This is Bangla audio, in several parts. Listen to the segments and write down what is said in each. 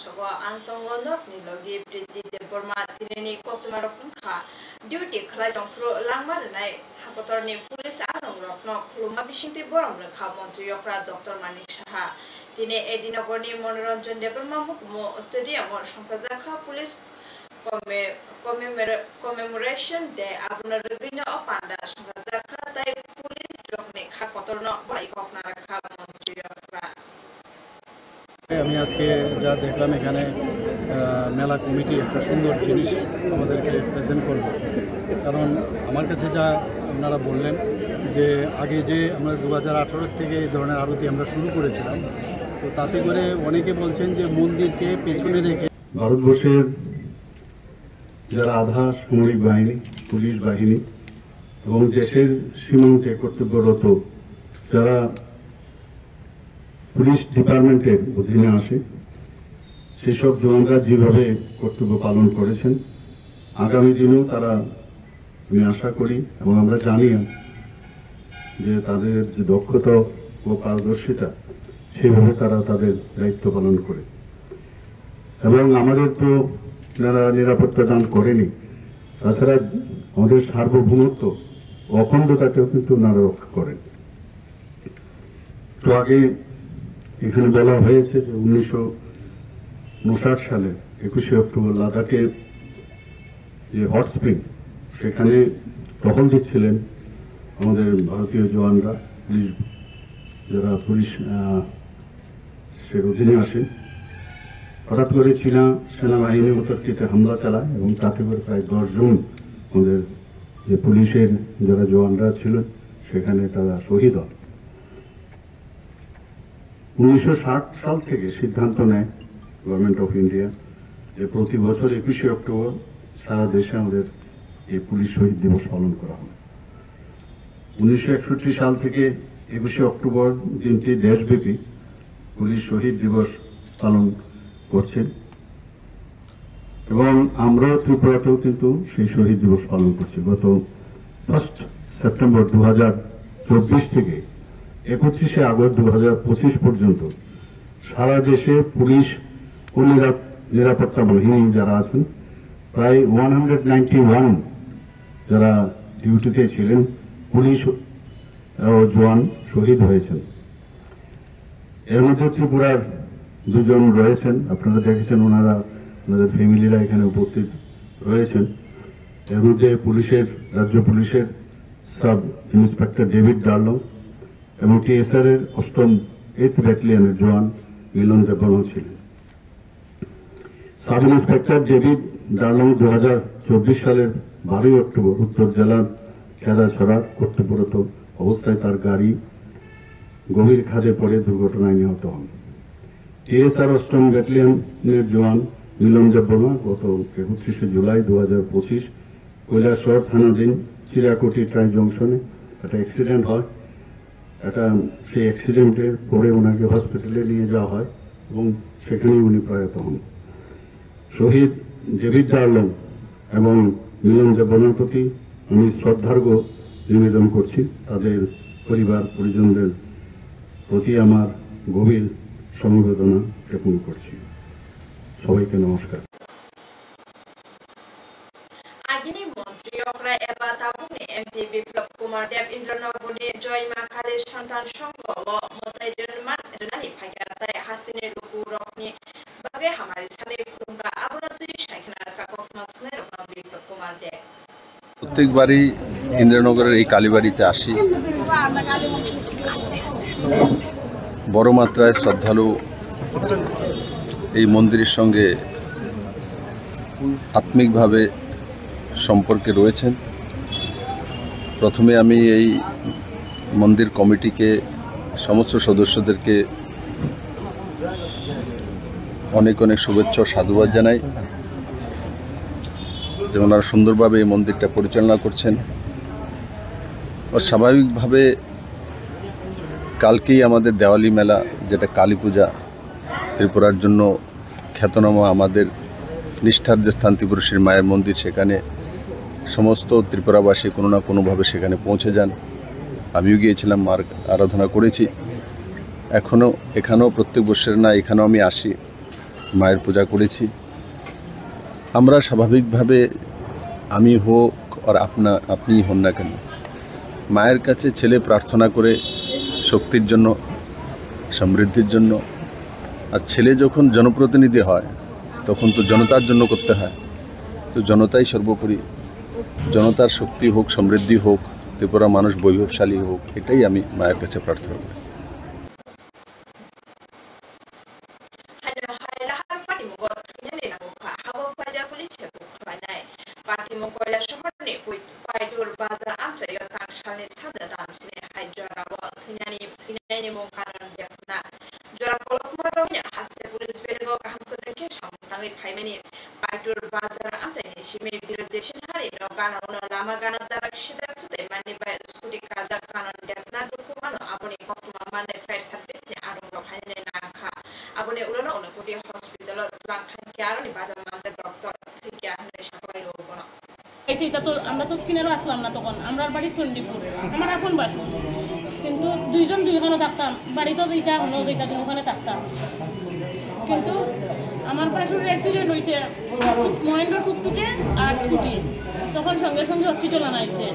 Sogo Antongo Nilogi Pretty Deborma Tireni Kotumarokun Kha Duty Kraidon Pro Langmaranai Hakotorni Police Along Rockno Kluma Bishinti Borom Rekha Montreal Dr. Manik Shaha Tine Edinogoni Monoranjan Deborma Mukmo Stadium or Shankazaka Police Commemoration Day Abuna Rubino Opanda Shankazaka Dai Police Drognik Hakotorno Baikokna Rakha Montreal আমি আজকে যা দেখলাম এখানে মেলা কমিটি একটা সুন্দর জিনিস আমাদেরকে প্রেজেন্ট করবে কারণ আমার কাছে যা আপনারা বললেন যে আগে যে আমরা 2018 থেকে এই ধরনের আরতি আমরা শুরু করেছিলাম তো তাতে করে অনেকে বলছেন যে মন্দিরকে পেছনে রেখে ভারতবর্ষের যারা আধা সামরিক বাহিনী পুলিশ বাহিনী এবং দেশের সীমান্তে কর্তব্যরত যারা পুলিশ ডিপার্টমেন্টের অধীনে আসে সেই সব জওয়ানরা যেভাবে কর্তব্য পালন করেছেন আগামী দিনেও তারা আমি আশা করি এবং আমরা জানি যে তাদের যে দক্ষতা ও পারদর্শিতা সেইভাবে তারা তাদের দায়িত্ব পালন করে এবং আমাদের তো যারা নিরাপত্তা দান করেনি তাছাড়া আমাদের সার্বভৌমত্ব অখণ্ডতাকেও কিন্তু ওনারা রক্ষা করেন। তো আগে এখানে বলা হয়েছে যে 1959 সালে 21শে অক্টোবর লাদাখের যে হট স্প্রিং সেখানে টহল দিচ্ছিলেন আমাদের ভারতীয় জওয়ানরা যারা পুলিশ অধীনে আসেন হঠাৎ করে চীনা সেনাবাহিনী উপত্যকাতে হামলা চালায় এবং তাতে করে প্রায় 10 জন আমাদের যে পুলিশের যারা জওয়ানরা ছিলেন সেখানে তারা শহীদ হন। 1960 সাল থেকে সিদ্ধান্ত নেয় গভর্নমেন্ট অফ ইন্ডিয়া যে প্রতি বছর 21শে অক্টোবর সারা দেশে আমাদের এই পুলিশ শহীদ দিবস পালন করা হয়। 1961 সাল থেকে 21শে অক্টোবর দিনটি দেশব্যাপী পুলিশ শহীদ দিবস পালন করছেন এবং আমরাও ত্রিপুরাতেও কিন্তু সেই শহীদ দিবস পালন করছি। গত 1 সেপ্টেম্বর 2024 থেকে 31শে আগস্ট 2025 পর্যন্ত সারা দেশে পুলিশ ও নিরাপত্তা বাহিনী যারা আছেন প্রায় 191 যারা ডিউটিতে ছিলেন পুলিশ ও জওয়ান শহীদ হয়েছেন। এর মধ্যে ত্রিপুরার 2 জন রয়েছেন, আপনারা দেখেছেন ওনারা ওনাদের ফ্যামিলিরা এখানে উপস্থিত রয়েছেন। এর মধ্যে রাজ্য পুলিশের সাব ইন্সপেক্টর ডেভিড ডার্লং এবং টিএসআর এর 8ম 8th ব্যাটালিয়নের জওয়ান মিলন দেববর্মা ছিলেন। সাব ইন্সপেক্টর ডেভিড ডার্লং 2024 সালের 12 অক্টোবর উত্তর জেলার খেদাছড়া কর্তব্যরত অবস্থায় তার গাড়ি গভীর খাদে পড়ে দুর্ঘটনায় নিহত হন। টিএসআর 8ম ব্যাটালিয়নের জওয়ান মিলন দেববর্মা গত 31শে জুলাই 2025 কৈলাসহর থানাধীন চিরাকুটি ট্রাই জংশনে একটা অ্যাক্সিডেন্ট হয়। সেই অ্যাক্সিডেন্টে পরে ওনাকে হসপিটালে নিয়ে যাওয়া হয় এবং সেখানেই উনি প্রয়াত হন। শহীদ ডেভিড ডার্লং এবং মিলন দেববর্মার প্রতি আমি শ্রদ্ধার্ঘ্য নিবেদন করছি। তাদের পরিবার পরিজনদের প্রতি আমার গভীর সমবেদনা জ্ঞাপন করছি। সবাইকে নমস্কার। MP Biplop Kumar Dev Indranagoni Joy Makale Shantan Shongo Motai Renani Pagatai Hasini Luku Rokni Bage Hamari Sane Kunga Abunatu Shankar Kakofmatune Biplop Kumar Dev প্রত্যেকবারই ইন্দ্রনগরের এই কালীবাড়িতে আসি। বড় মাত্রায় শ্রদ্ধালু এই মন্দিরের সঙ্গে আত্মিকভাবে সম্পর্কে রয়েছেন। প্রথমে আমি এই মন্দির কমিটিকে সমস্ত সদস্যদেরকে অনেক অনেক শুভেচ্ছা ও সাধুবাদ জানাই যে ওনারা সুন্দরভাবে এই মন্দিরটা পরিচালনা করছেন। আর স্বাভাবিকভাবে কালকেই আমাদের দেওয়ালি মেলা, যেটা কালী পূজা, ত্রিপুরার জন্য খ্যাতনামা আমাদের নিষ্ঠার যে স্থান ত্রিপুরেশ্বরী মায়ের মন্দির, সেখানে সমস্ত ত্রিপুরাবাসী কোনো না কোনোভাবে সেখানে পৌঁছে যান। আমিও গিয়েছিলাম, মার আরাধনা করেছি। এখানেও প্রত্যেক বছর না এখানেও আমি আসি। মায়ের পূজা করেছি। আমরা স্বাভাবিকভাবে আমি হোক আর আপনি হন না কেন, মায়ের কাছে ছেলে প্রার্থনা করে শক্তির জন্য, সমৃদ্ধির জন্য। আর ছেলে যখন জনপ্রতিনিধি হয় তখন তো জনতার জন্য করতে হয়। তো জনতাই সর্বোপরি, জনতার শক্তি হোক, সমৃদ্ধি হোক, ত্রিপুরা মানুষ বৈভবশালী হোক, এটাই আমি মায়ের কাছে প্রার্থনা করি। আমরা তো কিনেরও আসলাম না, তখন আমরা বাড়ি চণ্ডীপুর, আমার এখন বাসু, কিন্তু দুইজন দুইখানে থাকতাম, বাড়িতেও দিতা এখনও দিতা, ওখানে থাকতাম। কিন্তু আমার বাসুর অ্যাক্সিডেন্ট হয়েছে মহেন্দ্র টুকটুকে আর স্কুটি, তখন সঙ্গে সঙ্গে হসপিটাল আনা হয়েছে।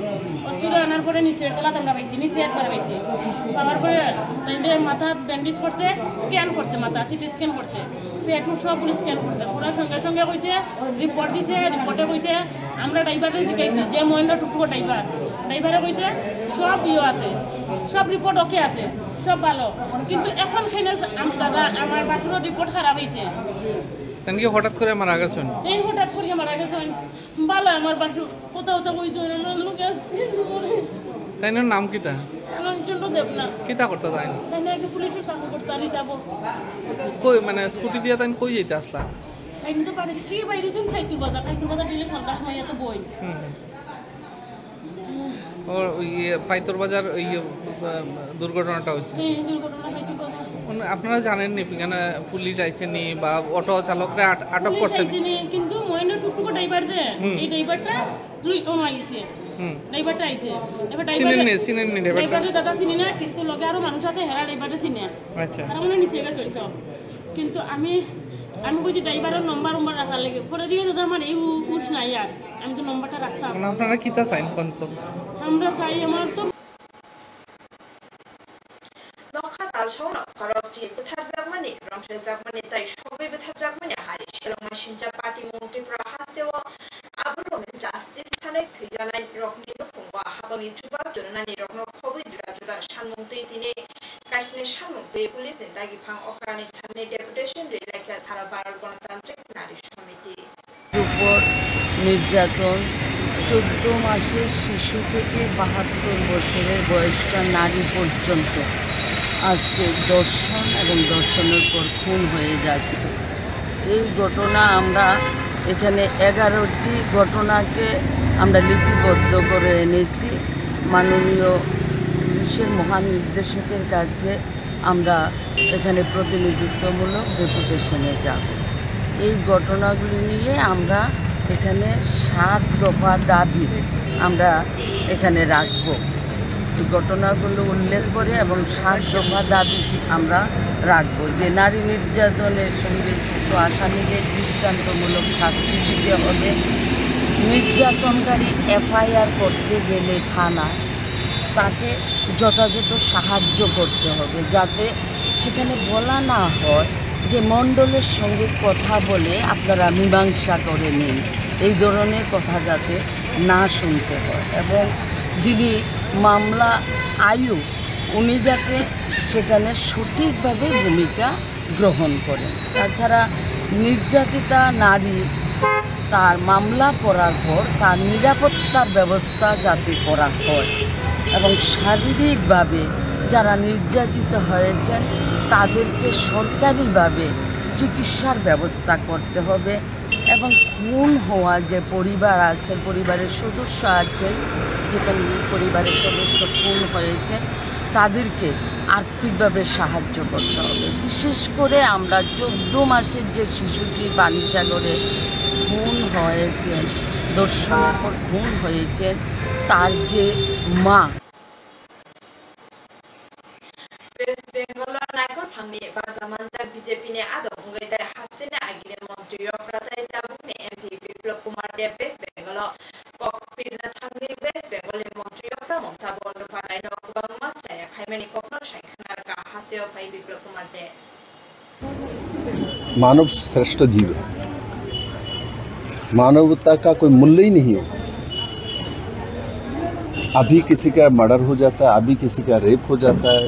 হসপিটাল আনার পরে নিচের তলা আমরা পাইছি, নিচে একবার পাইছি, পাওয়ার পরে মাথা ব্যান্ডেজ করছে, স্ক্যান করছে, মাথা সিটি স্ক্যান করছে, পেটু সব স্ক্যান করছে, পুরো সঙ্গে সঙ্গে কইছে রিপোর্ট দিছে। রিপোর্টে কইছে আমরা ড্রাইভারে জিজ্ঞাসি যে মহেন্দ্র টুকটুকো ড্রাইভারে কইছে সব আছে, সব রিপোর্ট ওকে আছে, সব ভালো। কিন্তু এখন দাদা আমার বাসুরও রিপোর্ট খারাপ হয়েছে। হঠাৎ করে মারা গেছেন? এই হঠাৎ করে মারা গেছেন। ভালো আমার বাসু কোথাও তো কইছো তাই নাম কিটা? দেবনা কিতা করতে তাই না পুলিশের চাকরি করতে আনি যাবো। কই মানে স্কুটি দিয়ে তাই কই যেতে আসলা? তাই তো পারে কি বাইরেছেন খাইতু বাজার দিলে সন্ধ্যার সময় এত বই। ওর ওই পাইতর বাজার ওই দুর্ঘটনাটা হয়েছে। আপনারা জানেননি এখানে পুলিশ আইসেনি বা অটো চালকরা আটক করছেন? কিন্তু মহেন্দ্র টুকটুকো ড্রাইভার যে এই ড্রাইভারটা আইছে, ড্রাইভারটা আইছে। এবার ড্রাইভারটা দাদা চিনি না, কিন্তু লগে আরো মানুষ আছে হেরা ড্রাইভারটা চিনে। আচ্ছা, তারা মনে নিচে গেছে চলছ। কিন্তু আমি বলছি ড্রাইভারের নম্বর রাখার লেগে পরে দিয়ে দাদা আমার এই উস নাই, আর আমি তো নম্বরটা রাখতাম। আপনারা কিতা চাইন কোন? তো আমরা চাই আমার তো তাই সবে বেথার জাগমানি হাই শিলংমা সিনজা পার্টি মন্ত্রীফोरा हास्टेव आबरम জাস্টিস थानाय थैजानाय रकनि नखंगा हाबानि जुबा जरनानि रकनो खबै जुरा सानमुंतै दिनै काश्मीर सानमुंतै पुलिसनि दागिफां अखारानि थानाय डेपुटेशन रिलाखा सारा भारत गणतान्त्रिक नारी समिति উপর নির্যাতন 14 মাসের শিশু থেকে 72 বছরের বয়স্কা নারী পর্যন্ত আজকে দর্শন এবং দর্শনের পর খুন হয়ে যাচ্ছে। এই ঘটনা আমরা এখানে 11টি ঘটনাকে আমরা লিপিবদ্ধ করে এনেছি। মাননীয় পুলিশের মহানির্দেশকের কাছে আমরা এখানে প্রতিনিধিত্বমূলক ডেপুটেশনে যাব। এই ঘটনাগুলি নিয়ে আমরা এখানে 7 দফা দাবি আমরা এখানে রাখব। এই ঘটনাগুলো উল্লেখ করে এবং 7 দফা দাবি আমরা রাখব যে নারী নির্যাতনের সঙ্গে যুক্ত আসামিদের দৃষ্টান্তমূলক শাস্তি দিতে হবে। নির্যাতনকারী এফআইআর করতে গেলে থানায় তাকে যথাযথ সাহায্য করতে হবে, যাতে সেখানে বলা না হয় যে মণ্ডলের সঙ্গে কথা বলে আপনারা মীমাংসা করে নিন, এই ধরনের কথা যাতে না শুনতে হয়। এবং যিনি মামলা আয়ু উনি যাতে সেখানে সঠিকভাবে ভূমিকা গ্রহণ করেন। তাছাড়া নির্যাতিতা নারী তার মামলা করার পর তার নিরাপত্তার ব্যবস্থা যাতে করা হয় এবং শারীরিকভাবে যারা নির্যাতিত হয়েছেন তাদেরকে সরকারিভাবে চিকিৎসার ব্যবস্থা করতে হবে। এবং খুন হওয়া যে পরিবার আছে, পরিবারের সদস্য আছেন, যেখানে পরিবারের সদস্য খুন হয়েছেন তাদেরকে আর্থিকভাবে সাহায্য করতে হবে। বিশেষ করে আমরা 14 মাসের যে শিশুটি পানিসাগরে খুন হয়েছেন, ধর্ষণের পর খুন হয়েছেন, তার যে মা वेस्ट बेंगल नायकर फांगनि बारजामानजा बीजेपी ने आदब गैदाय हास्टेने मंत्री यक्राताय ताबुकनि एमपी बिप्लब कुमार देव वेस्ट बेंगल ककपिरना थांगि वेस्ट बेंगल मंत्री यक्रा ममता बंदोपाध्याय गोबां मात्राया खायमानि कखनो सायखनारका हास्तेव फाय बिप्लब कुमार देव मानव श्रेष्ठ जीव है, मानवता का कोई मूल्य ही नहीं है। अभी किसी का मर्डर हो जाता है, अभी किसी का रेप हो जाता है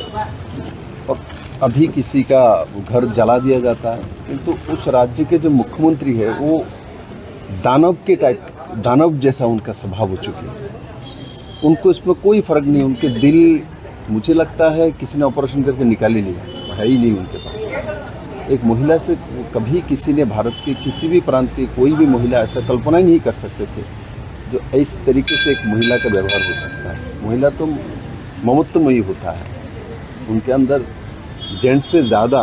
और अभी किसी का घर जला दिया जाता है, किंतु उस राज्य के जो मुख्यमंत्री है वो दानव के टाइप, दानव जैसा उनका स्वभाव हो चुकी है। उनको इसमें कोई फर्क नहीं, उनके दिल मुझे लगता है किसी ने ऑपरेशन करके निकाली नहीं है ही नहीं उनके पास। एक महिला से कभी किसी ने भारत के किसी भी प्रांत की कोई भी महिला ऐसा कल्पना ही नहीं कर सकते थे जो इस तरीके से एक महिला का व्यवहार हो सकता है। महिला तो ममत्वमयी होता है, उनके अंदर जेंट्स से ज़्यादा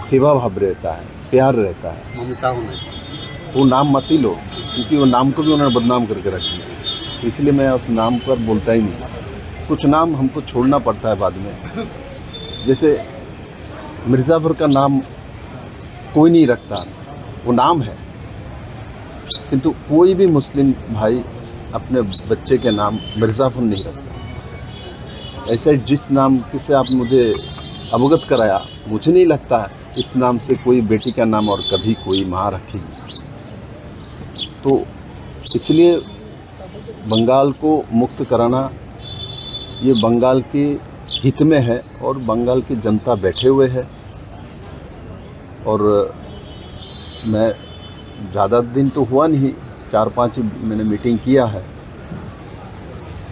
सेवा भाव रहता है, प्यार रहता है, ममता होना चाहिए। वो नाम मत ही लो, क्योंकि वो नाम को भी उन्होंने बदनाम करके रख दिया, इसलिए मैं उस नाम पर बोलता ही नहीं। कुछ नाम हमको छोड़ना पड़ता है बाद में, जैसे मिर्ज़ाफर का नाम कोई नहीं रखता, वो नाम है, किंतु कोई भी मुस्लिम भाई अपने बच्चे के नाम मिर्ज़ाफर नहीं रखता। ऐसे जिस नाम से आप मुझे अवगत कराया, मुझे नहीं लगता इस नाम से कोई बेटी का नाम और कभी कोई माँ रखेगी। तो इसलिए बंगाल को मुक्त कराना ये बंगाल के हित में है और बंगाल की जनता बैठे हुए है। और मैं ज़्यादा दिन तो हुआ नहीं, 4-5 मैंने मीटिंग किया है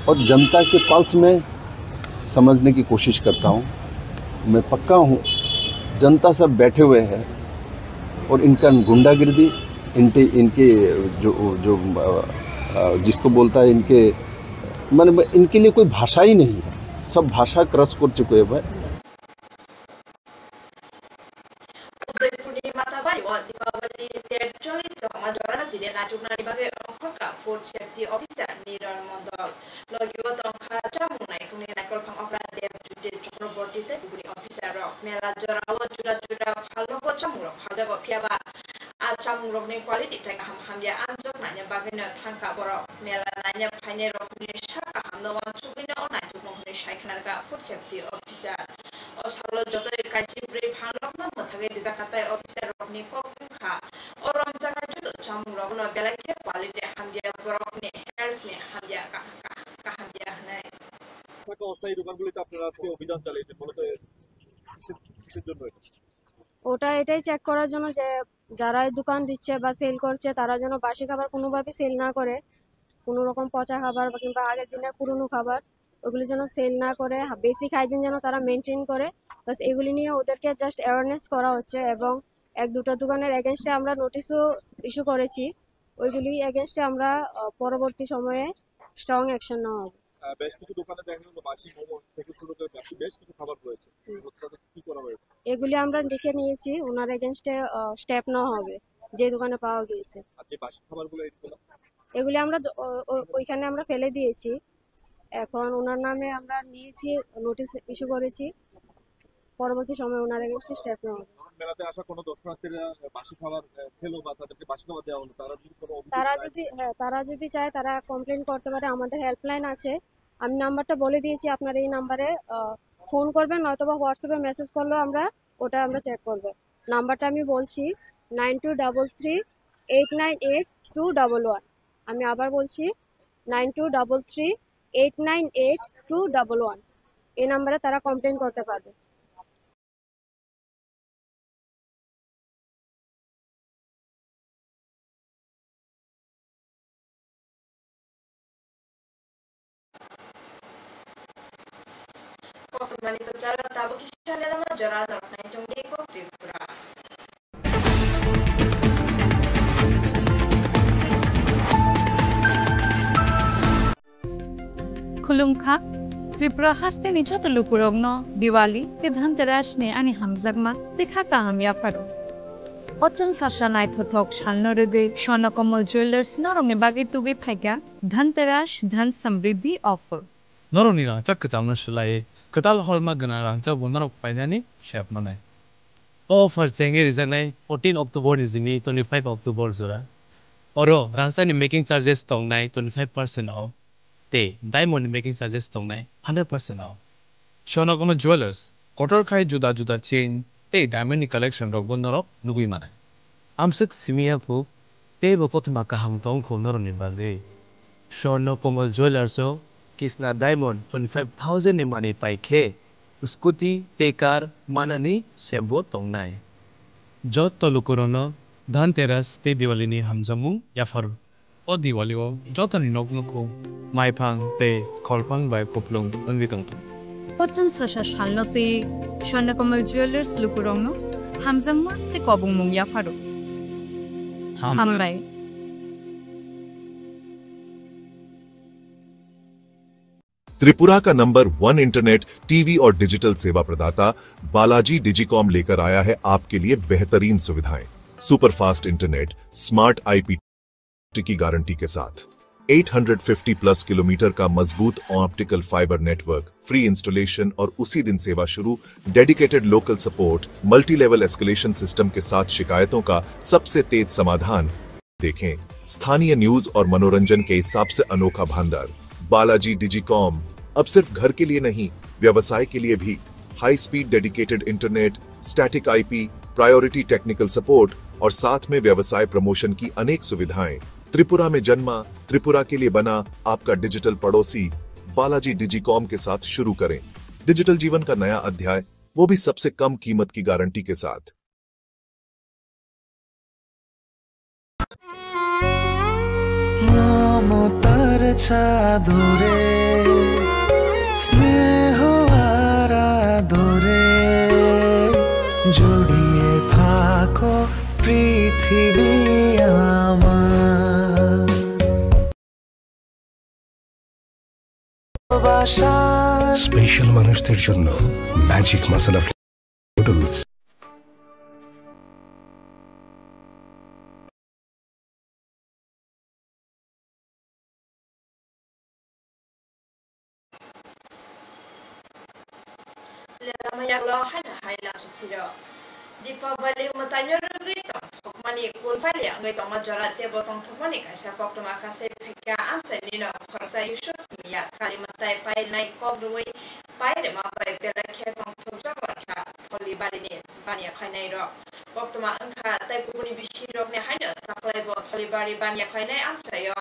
और जनता के पल्स में समझने की कोशिश करता हूँ। मैं पक्का हूँ जनता सब बैठे हुए हैं और इनका गुंडागिर्दी, इनके जो जिसको बोलता है इनके मन, इनके लिए कोई भाषा ही नहीं है, सब भाषा क्रॉस कर चुके हैं। फूड सेफ्टी ऑफिसर नीरल मंडल लगियो तंखा चामुनाय कुनि नायकल फां अपराध देव जुदि चक्रवर्ती ते गुबुनि ऑफिसर मेला जराव जुरा फालगो चामुर फाजागो फियाबा आ चामुरनि क्वालिटी थाय गाहाम हामया आमजक नायने बागैनो थांखा बर मेला नायने फायने रकनि साका हामनो वन सुबिनो अनाय जुमनि सायखनारका फूड सेफ्टी ऑफिसर असालो जतय कायसि ब्रे फांलकनो मथागे दिजाखाताय ऑफिसर रकनि कखा अरम जागा जुदो चामुरगनो बेलाके क्वालिटी हामया बरकनि हेल्थनि हामया का हामया हनाय থাকা অস্থায়ী দোকানগুলিতে আপনারা আজকে অভিযান চালিয়েছেন, মূলত কিসের জন্য? ওটা এটাই চেক করার জন্য যে যারা দোকান দিচ্ছে বা সেল করছে তারা যেন বাসি খাবার কোনোভাবে সেল না করে, কোনো রকম পচা খাবার বা কিংবা আগের দিনের পুরনো খাবার ওগুলি যেন সেল না করে, বেসিক হাইজিন যেন তারা মেনটেন করে। বাস এগুলি নিয়ে ওদেরকে জাস্ট অ্যাওয়ারনেস করা হচ্ছে এবং 1-2টা দোকানের এগেনস্টে আমরা নোটিশও ইস্যু করেছি। ওইগুলি এগেনস্টে আমরা পরবর্তী সময়ে স্ট্রং অ্যাকশন নেওয়া হবে। বেশ কিছু দোকানে দেখা গেল বাসি মোমো থেকে শুরু করে বেশ কিছু খাবার রয়েছে, কি করা হয়েছে? এগুলি আমরা লিখে নিয়েছি, ওনার এগেনস্টে স্টেপ নেওয়া হবে যে দোকানে পাওয়া গিয়েছে। আর যে বাসি খাবারগুলো এগুলি আমরা ওইখানে আমরা ফেলে দিয়েছি, এখন ওনার নামে আমরা নিয়েছি, নোটিশ ইস্যু করেছি, পরবর্তী সময় ওনার এগেনস্টে স্টেপ নেওয়া হবে। মেলাতে আসা কোনো দর্শনার্থীরা বাসি খাবার খেলো বা তাদেরকে বাসি খাবার দেওয়া হলো, তারা যদি চায় তারা কমপ্লেন করতে পারে। আমাদের হেল্পলাইন আছে, আমি নাম্বারটা বলে দিয়েছি, আপনার এই নাম্বারে ফোন করবেন নয়তো বা হোয়াটসঅ্যাপে মেসেজ করলেও আমরা চেক করব। নাম্বারটা আমি বলছি 9233-898-211। আমি আবার বলছি 9233-898-211। এই নাম্বারে তারা কমপ্লেন করতে পারবে। Manito cara tabo kisah dalam jara darna jongde ko Tripura. Khulungkha Tripura haste ni joto lukurogno Diwali ke Dhanteras ne ani hamzagma dekha kahamya paro. Ochang sashanai thothok shalnorege Sonakomal Jewelers norong ne bagi tubi phaika Dhanteras Dhan Samriddhi offer. 너로니랑 짝그 잡는 실라에 그달 헐마 그나랑 저 문화로 빠냐니 셰프만에 Offer change reason 14 October is ni 25 October zora. Oro rangsani making charges tong nai 25% off. Te diamond making charges tong nai 100% off. Shonakono Jewelers kotor khai juda juda chain te diamond collection rok bonnoro nugui mane. Amsuk simia pu te bokot makaham tong khonor ni bale. Shonakono Jewelers o Kisna diamond 25,000 ni money pai khe. Scooty te car manani sebo tong nai. Jot tolukurono Dhanteras te Diwali ni hamjamu yafaru. O Diwali o jotani noknuko maipang te kolpang bai koplong angitong. Ochen sasha shalnote Shonakomal Jewelers lukurongno hamjangma te kobung mung yafaru. Hambai. Tripura का नंबर 1 इंटरनेट टीवी और डिजिटल सेवा प्रदाता बालाजी डिजिकॉम लेकर आया है आपके लिए बेहतरीन सुविधाएं। सुपरफास्ट इंटरनेट, स्मार्ट आईपी की गारंटी के साथ 850 प्लस किलोमीटर का मजबूत optical fibre network, free installation और उसी दिन सेवा शुरू, dedicated local support, multi level escalation system के साथ शिकायतों का सबसे तेज समाधान। देखें स्थानीय न्यूज और मनोरंजन के हिसाब से अनोखा भंडार। बालाजी डिजिकॉम अब सिर्फ घर के लिए नहीं, व्यवसाय के लिए भी। High speed dedicated internet, static IP, priority technical support और साथ में व्यवसाय प्रमोशन की अनेक सुविधाएं। त्रिपुरा में जन्मा, त्रिपुरा के लिए बना आपका डिजिटल पड़ोसी बालाजी डिजिकॉम के साथ शुरू करें डिजिटल जीवन का नया अध्याय, वो भी सबसे कम कीमत की गारंटी के साथ। মমতার চাদরে স্নেহ আর আদরে জড়িয়ে থাকো পৃথিবী আমার স্পেশাল মানুষদের জন্য magic masala noodles Mayaklo hana hailang sufiro. Di pabali umatanyo rito. Tokmani kulpali ang ito majorat te botong tokmani kasi kok tumakasay pika ansay nino korsa yusuf miya kalimatay pay nai kogruwi pay de mapay pela ketong tokjaba ka toli bari ni banya kainay ro. Kok tumakangka tay kubuni bisirok ni hanya taklay bo toli bari banya kainay amsayo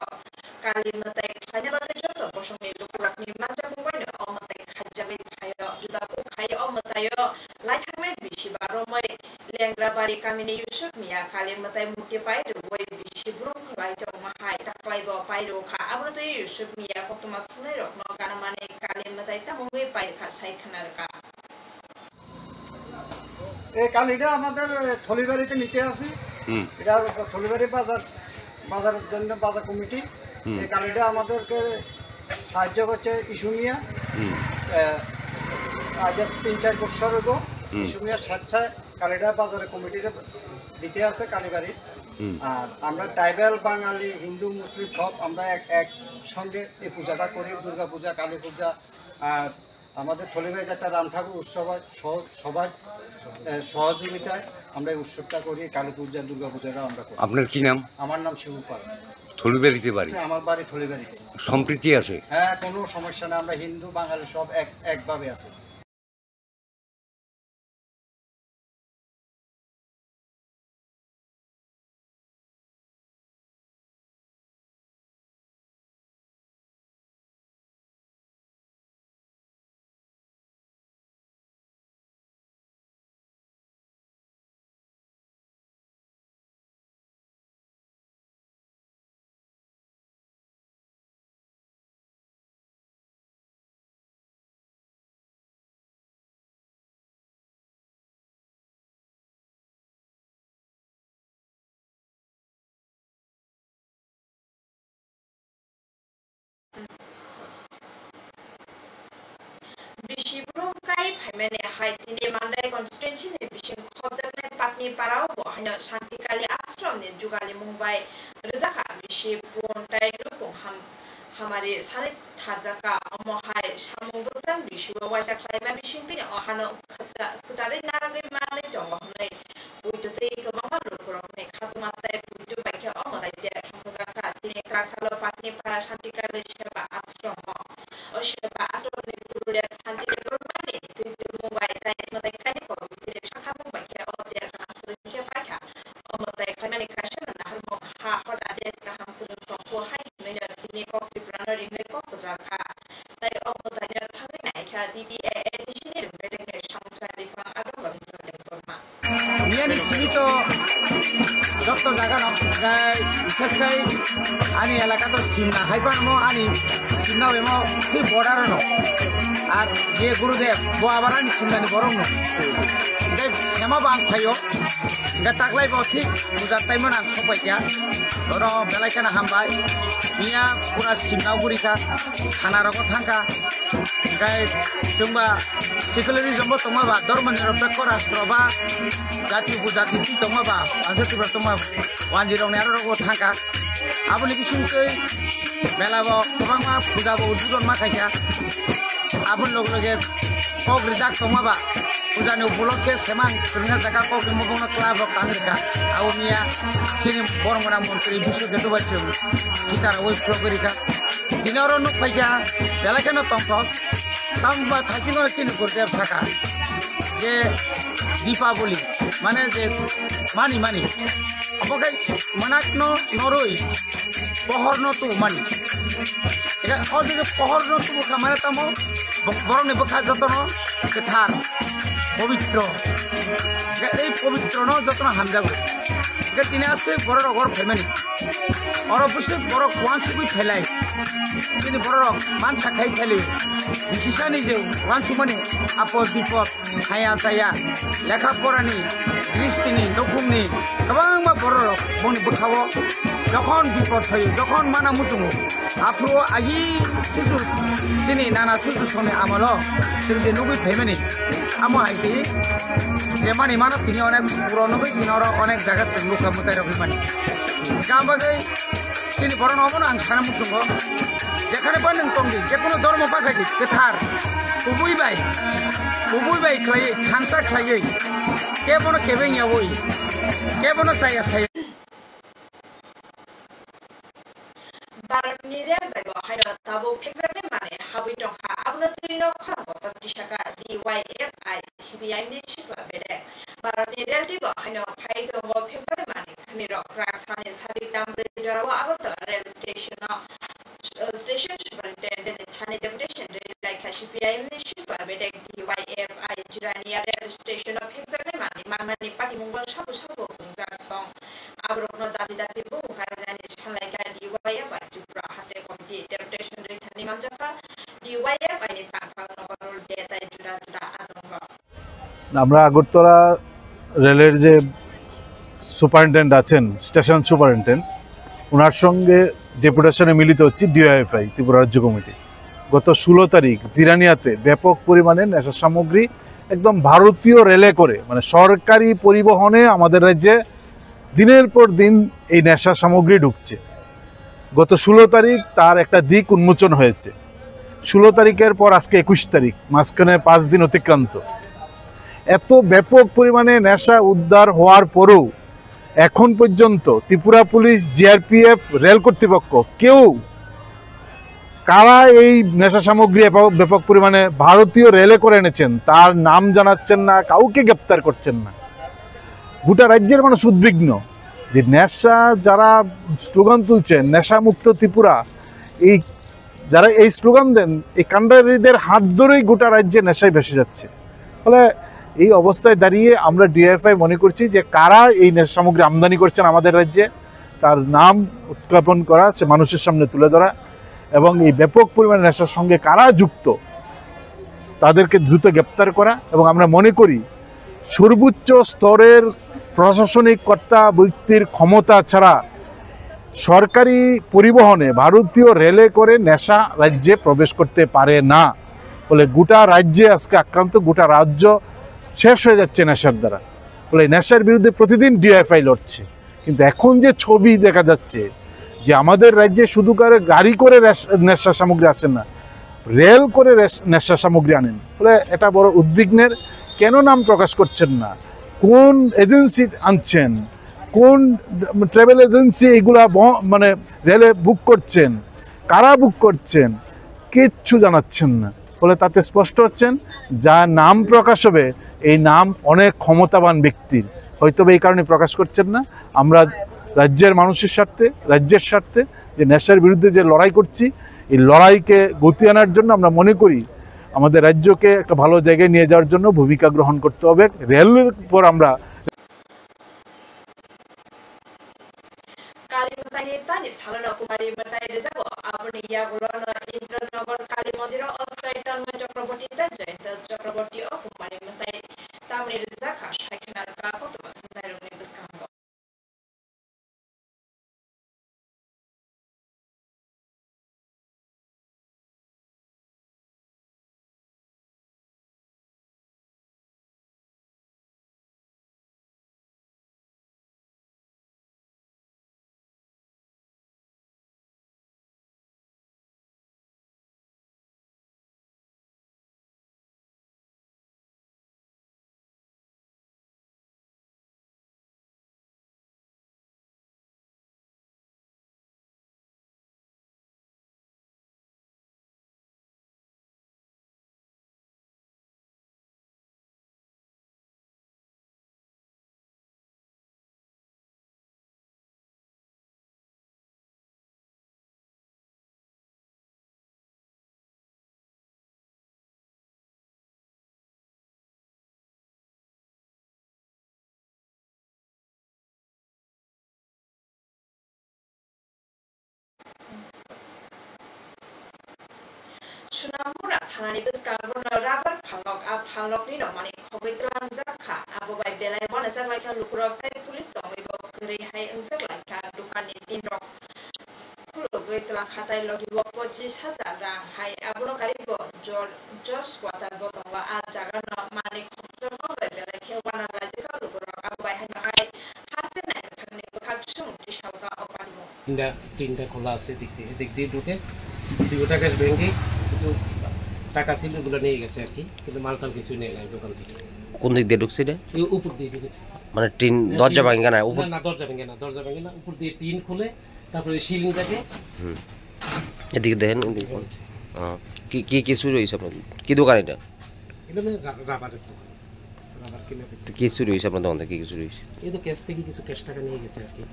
kalimatay kanya bali joto bosong ni lukurak ni majang buwan o matay kajagay payo juda ko kayo o matayo lai thangmai bisi baromai lengra bari kamini yusuf miya kalimatay muti pai ruwai bisi burung lai jong mahai taklay bo pai ro kha abro to yusuf miya kok tumak thunai rok no kana mane kalimatay tamungwe pai kha sai khanar ka এই কালিটা আমাদের থলিবাড়িতে নিতে আসি এটা থলিবাড়ি বাজারের জন্য বাজার কমিটি এই কালিটা আমাদেরকে সাহায্য করছে ইসুমিয়া আজ 3-4 বছর হলো ইসুমিয়া স্বেচ্ছায় কালিটা বাজারের কমিটিতে দিতে আছে কালীবাড়ি আর আমরা ট্রাইবাল বাঙালি হিন্দু মুসলিম সব আমরা এক সঙ্গে এই পূজাটা করি দুর্গা পূজা কালী পূজা আর আমাদের থলিবাড়িতে একটা রাম ঠাকুর উৎসব সবার সহযোগিতায় আমরা এই উৎসবটা করি কালী পূজা দুর্গা পূজাটা আমরা করি। আপনার কি নাম? আমার নাম শিবুপাল। থলিবাড়িতে বাড়ি? আমার বাড়ি থলিবাড়িতে। সম্প্রীতি আছে? হ্যাঁ, কোনো সমস্যা না, আমরা হিন্দু বাঙালি সব একভাবে আছি। Bisibrum kai phaimane haitini mandai constituency ne bising khobjakne patni parao bo hano shanti kali ashram ne jugali mumbai rizaka bisip pontai rukum hamare sare tharjaka amohai samung Katan Bishu Waisa Climate Machine Ohano Kutari Narabi Mali Domahone Putu Kamama Lukurone Katumata Putu Baka Omo Shaka Tine Kraksalo Patni Parashantika Sheba Astromo or Sheba Astro Puru Santi Romani to Mumbai Mataikani for Shakamu Baka or their Hankurinka Baka or Mataikanikashan and Harmo Hot Adeska Hankurin from to high minute of the runner in the Kokojaka. They offer the Talinaka DBA additional medication to from Adama. Niani Simito Dr. Nagano, Saskai, Ani Alakato Simna, Hypano, Ani Simna, he Borano, and J. Gurudev, Boavarani Simna Borono. They Yamaban Tayo, the Taglai Boti, the Timon and Sopakia, Toro, Belakana Hambai, Mia, Pura Simna Gurika, Hanarago Tanka, Guys, Tumba, Secularism Tomaba, Dorman Pekora, Strova, Jati Bujati Tomaba, Azati Toma, 10 Nero Tanka, Abolition, Belavo, Tomama, Pudabo, Udon Makaya, Abun Logoget, Pog Ridak Tomaba, Udano Buloke, Seman, Trinataka, Mogona Club of America, Aumia, Chinim, Bormona Montri, Bishop de Tubachum, Kitara, West Florica, Dinoro no Paya, Belacano Tompo, Tamba Takino Chin Gurdev Saka, Je Dipabuli, Money. Okay, Manakno, Noroi, Pohorno to money. All the Pohorno to Kamaratamo, Borne Bokazatono, Katar, Povitro, Povitro, Zotona Hamdago. Get in a safe for a war family. Or a push for a once with Helai. In the Borough, Mansakai Helly. Decision is once money, Apos before Hayasaya, Lakaporani, Christini, Dokumi, Kabanga Borough, Bonibukavo, Dokon before Sayu, Dokon Manamutumu, Afro Agi, Susu, Sini, Nana Susu Sone Amalo, Silvi Nubi Femini, Amoiti, Yamani Mana Pinona, Puronovic, Nora, Onex Zagat, and Luka Mutera Vimani. Gambagay, Sini Poronovan and Sanamutungo, Jakarapan and Kongi, Jacono Dormo Pakaki, Katar, Ubui Bay Clay, Hansa Clay, Kevono Kevin Yawui, Kevono Saya. Barat Niria by Bahino Tabo Pixel Money, how we don't have Abnatuino Carbo of Tishaka, DYFI, CBI Shipla Bede. Barat Niria Bahino, Paito of Pixel Money, Niro Cracks, Honey, Sabi Tambri, Jarawa, rail station, station superintendent, Honey Deputation, like a CBI Shipla Bede, DYFI, Jirania rail station of Pixel Money, Mamani Patti Mungo Shabu Shabu, Zakong, Abrono Dati Boom, Haranish, like a DYFI. Has a committee deputation returning Manjaka, DYF, I need overall data Juda আমরা আগরতলা রেলের যে সুপারিনটেন্ডেন্ট আছেন স্টেশন সুপারিনটেন্ডেন্ট ওনার সঙ্গে ডেপুটেশনে মিলিত হচ্ছে ডিওএফআই ত্রিপুরা রাজ্য কমিটি গত 16 তারিখ জিরানিয়াতে ব্যাপক পরিমাণে নেশা সামগ্রী একদম ভারতীয় রেলে করে মানে সরকারি পরিবহনে আমাদের রাজ্যে দিনের পর দিন এই নেশা সামগ্রী ঢুকছে গত 16 তারিখ তার একটা দিক উন্মোচন হয়েছে 16 তারিখের পর আজকে 21 তারিখ মাঝখানে 5 দিন অতিক্রান্ত এত ব্যাপক পরিমাণে নেশা উদ্ধার হওয়ার পরেও এখন পর্যন্ত ত্রিপুরা পুলিশ জিআরপিএফ রেল কর্তৃপক্ষ কেউ কারা এই নেশা সামগ্রী ব্যাপক পরিমাণে ভারতীয় রেলে করে এনেছেন তার নাম জানাচ্ছেন না কাউকে গ্রেফতার করছেন না গোটা রাজ্যের মানুষ উদ্বিগ্ন যে নেশা যারা স্লোগান তুলছেন নেশা মুক্ত ত্রিপুরা এই যারা এই স্লোগান দেন এই কাণ্ডারীদের হাত ধরেই গোটা রাজ্যে নেশায় ভেসে যাচ্ছে ফলে এই অবস্থায় দাঁড়িয়ে আমরা ডিএফআই মনে করছি যে কারা এই নেশা সামগ্রী আমদানি করছেন আমাদের রাজ্যে তার নাম উত্থাপন করা সে মানুষের সামনে তুলে ধরা এবং এই ব্যাপক পরিমাণে নেশার সঙ্গে কারা যুক্ত তাদেরকে দ্রুত গ্রেপ্তার করা এবং আমরা মনে করি সর্বোচ্চ স্তরের প্রশাসনিক কর্তা ব্যক্তির ক্ষমতা ছাড়া সরকারি পরিবহনে ভারতীয় রেলে করে নেশা রাজ্যে প্রবেশ করতে পারে না বলে গোটা রাজ্যে আজকে আক্রান্ত গোটা রাজ্য শেষ হয়ে যাচ্ছে নেশার দ্বারা বলে নেশার বিরুদ্ধে প্রতিদিন ডিএফআই লড়ছে কিন্তু এখন যে ছবি দেখা যাচ্ছে যে আমাদের রাজ্যে শুধু করে গাড়ি করে নেশা সামগ্রী আসে না রেল করে নেশা সামগ্রী আনেন। ফলে এটা বড় উদ্বিগ্নের। কেন নাম প্রকাশ করছেন না, কোন এজেন্সি আনছেন, কোন ট্রাভেল এজেন্সি এগুলা মানে রেলে বুক করছেন, কারা বুক করছেন, কিচ্ছু জানাচ্ছেন না। ফলে তাতে স্পষ্ট হচ্ছেন যা নাম প্রকাশ হবে এই নাম অনেক ক্ষমতাবান ব্যক্তির, হয়তো এই কারণে প্রকাশ করছেন না। আমরা রাজ্যের মানুষের স্বার্থে, রাজ্যের স্বার্থে যে নেশার বিরুদ্ধে যে লড়াই করছি, এই লড়াইকে গতি আনার জন্য আমরা মনে করি আমাদের রাজ্যকে একটা ভালো জায়গায় নিয়ে যাওয়ার জন্য ভূমিকা গ্রহণ করতে হবে। রেলের উপর আমরা Sunamura Thanani Biscarona Rabar Palok up Palok Nino Money Hogitlan Zaka, Abai Bela Bonazaka Lukurok, Police Tongi, Gray High and Zaka, Lukani Dindro. Gitlan Hatai Logi Wapojis Hazara, High Abuno Caribo, George Squatter Botoma, Jagana, Mani, Bela Kilwana Rajica, Lukurok, Abai Hanai, Hasten and Kaksum, Tishaka or Panimo. তিনটা খোলা আছে দিক দিয়ে ঢুকে 2 টাকার ব্যাংকে কিছু টাকা ছিল ওগুলো নিয়ে গেছে আর কি, কিন্তু মালটাল কিছু নেই নাই দোকান থেকে। কোন দিক দিয়ে ঢুকছে রে? এই উপর দিয়ে ঢুকেছে, মানে টিন দরজা ভাঙা না? উপর না, দরজা ভাঙে না, উপর দিয়ে টিন খুলে তারপরে সিলিংটাকে এদিকে দেখেন, এদিকে কি কি কি শুরু হইছে আপনার? কি দোকান এটা? এটা মানে রাবারের দোকান, রাবার কিনে। কি শুরু হইছে আপনার দোকান থেকে? কি শুরু হইছে? এই তো ক্যাশ থেকে কিছু ক্যাশ টাকা নিয়ে গেছে আর কি।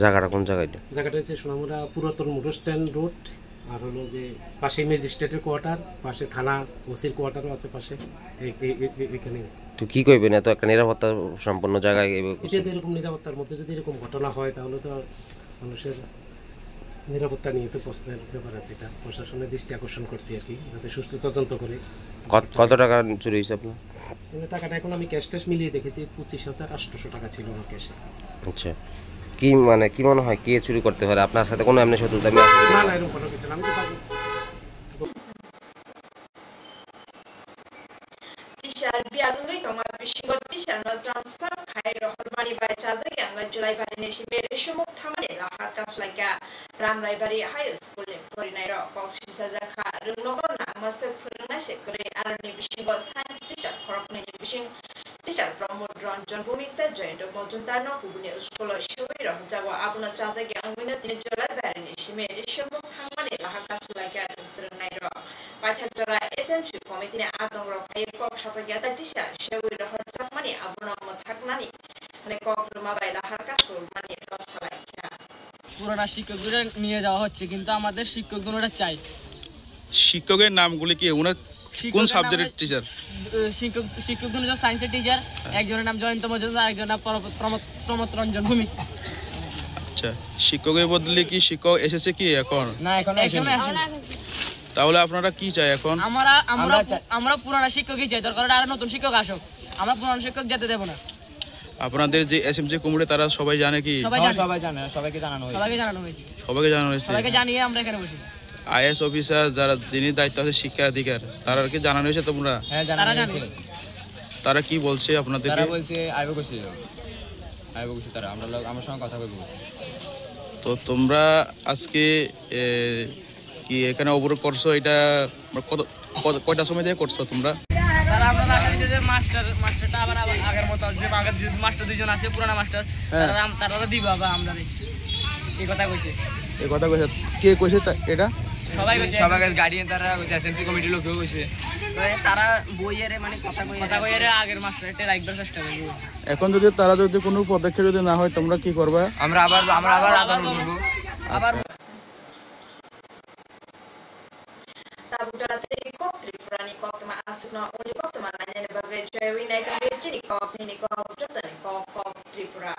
জায়গাটা কোন জায়গা? জায়গাটা হচ্ছে সোনামুড়া পুরাতন মোটর স্ট্যান্ড রোড, আর হলো যে পাশে ম্যাজিস্ট্রেটের কোয়ার্টার, পাশে থানা ওসির কোয়ার্টারও আছে পাশে, এখানে। তো কি কইবেন, এত একটা নিরাপত্তা সম্পন্ন জায়গায় এটা এরকম নিরাপত্তার মধ্যে যদি এরকম ঘটনা হয় তাহলে তো মানুষের নিরাপত্তা নিয়ে তো প্রশ্নের ব্যাপার আছে। এটা প্রশাসনের দৃষ্টি আকর্ষণ করছি আর কি, যাতে সুস্থ তদন্ত করে। কত টাকা চুরি হয়েছে আপনার? টাকাটা এখন আমি ক্যাশ ট্যাশ মিলিয়ে দেখেছি 25,800 টাকা ছিল আমার ক্যাশে। আচ্ছা, কি মানে কি মনে হয় কে চুরি করতে পারে? আপনার সাথে কোনো এমনি শত্রুতা? না না, এরকম কোনো কিছু না। আমি তো পাবো Tishar Bialungi Toma Bishingo Tishar no transfer Kai Rohmani by Chazak and July Variation Bereshomo Tamanela Harkas like a Ram Library High School in Porinairo, Shizaka, Runogona, Masa Purnashekure, Arani Bishingo Science Tishar, Korokne Bishing Tishar Promodron, John Bumita, joined of Mojuntano, Kubuni School of Shuri, Jawa Abuna Chazak and Winnet in July Variation Bereshomo Tamanela Harkas like a Nairo. Pathaktora SMC Committee Adong Rock, Shopagata Tisha, Shewi Hortak money, Abuna Motaknani, and a cock Rumabila Harkasul, money lost like পুরোনো শিক্ষকদের নিয়ে যাওয়া হচ্ছে, কিন্তু আমাদের শিক্ষকগণরা চাই। শিক্ষকের নামগুলি কি? ওনার কোন সাবজেক্টের টিচার? শিক্ষকগণ হচ্ছে সায়েন্সের টিচার, একজনের নাম জয়ন্ত মজুমদার, আরেকজনের নাম প্রমথ রঞ্জন ভূমিক। আচ্ছা, শিক্ষকের বদলে কি শিক্ষক এসেছে কি এখন? না, এখনো আসেনি। তাহলে আপনারা কি চাই এখন? আমরা পুরনো শিক্ষকই চাই, দরকার আর নতুন শিক্ষক আসুক, আমরা পুরনো শিক্ষক যেতে দেব না। আপনাদের যে এসএমসি কমিটি তারা সবাই জানে কি? সবাই জানে, সবাইকে জানানো হয়েছে। সবাইকে জানিয়ে আমরা এখানে বসি। আইএস অফিসার যারা যিনি দায়িত্ব আছে শিক্ষা অধিকার, তারা কি জানানো হয়েছে তোমরা? হ্যাঁ, জানানো হয়েছে। তারা কি বলছে আপনাদের? তারা বলছে আইবো কইছে তারা, আমার সঙ্গে কথা বলবো। তো তোমরা আজকে কি এখানে অবরোধ করছো এটা কয়টা সময় দিয়ে করছো তোমরা? তারা আমরা আশা দিচ্ছি যে মাস্টারটা আবার আগের মতো যে আগের যে মাস্টার দুইজন আছে পুরানা মাস্টার তারা দিব আবার আমরা এই কথা কইছে। এই কথা কইছে কে কইছে এটা? সবাই কইছে, সবাই গার্ডিয়ান তারা কইছে, এসএমসি কমিটির লোকও কইছে। তারা বইয়ের মানে কথা কইয়ের আগের মাস্টারটা রাখবার চেষ্টা করব। এখন যদি তারা যদি কোনো পদক্ষেপ যদি না হয় তোমরা কি করবা? আমরা আবার আন্দোলন করব। আবার Tabutara Triko Tripurani Kotama Asuna Uni Kotama Nanya Bagai Jerry Night and Virginia Kop Nini Kop Jotani Kop Tripura.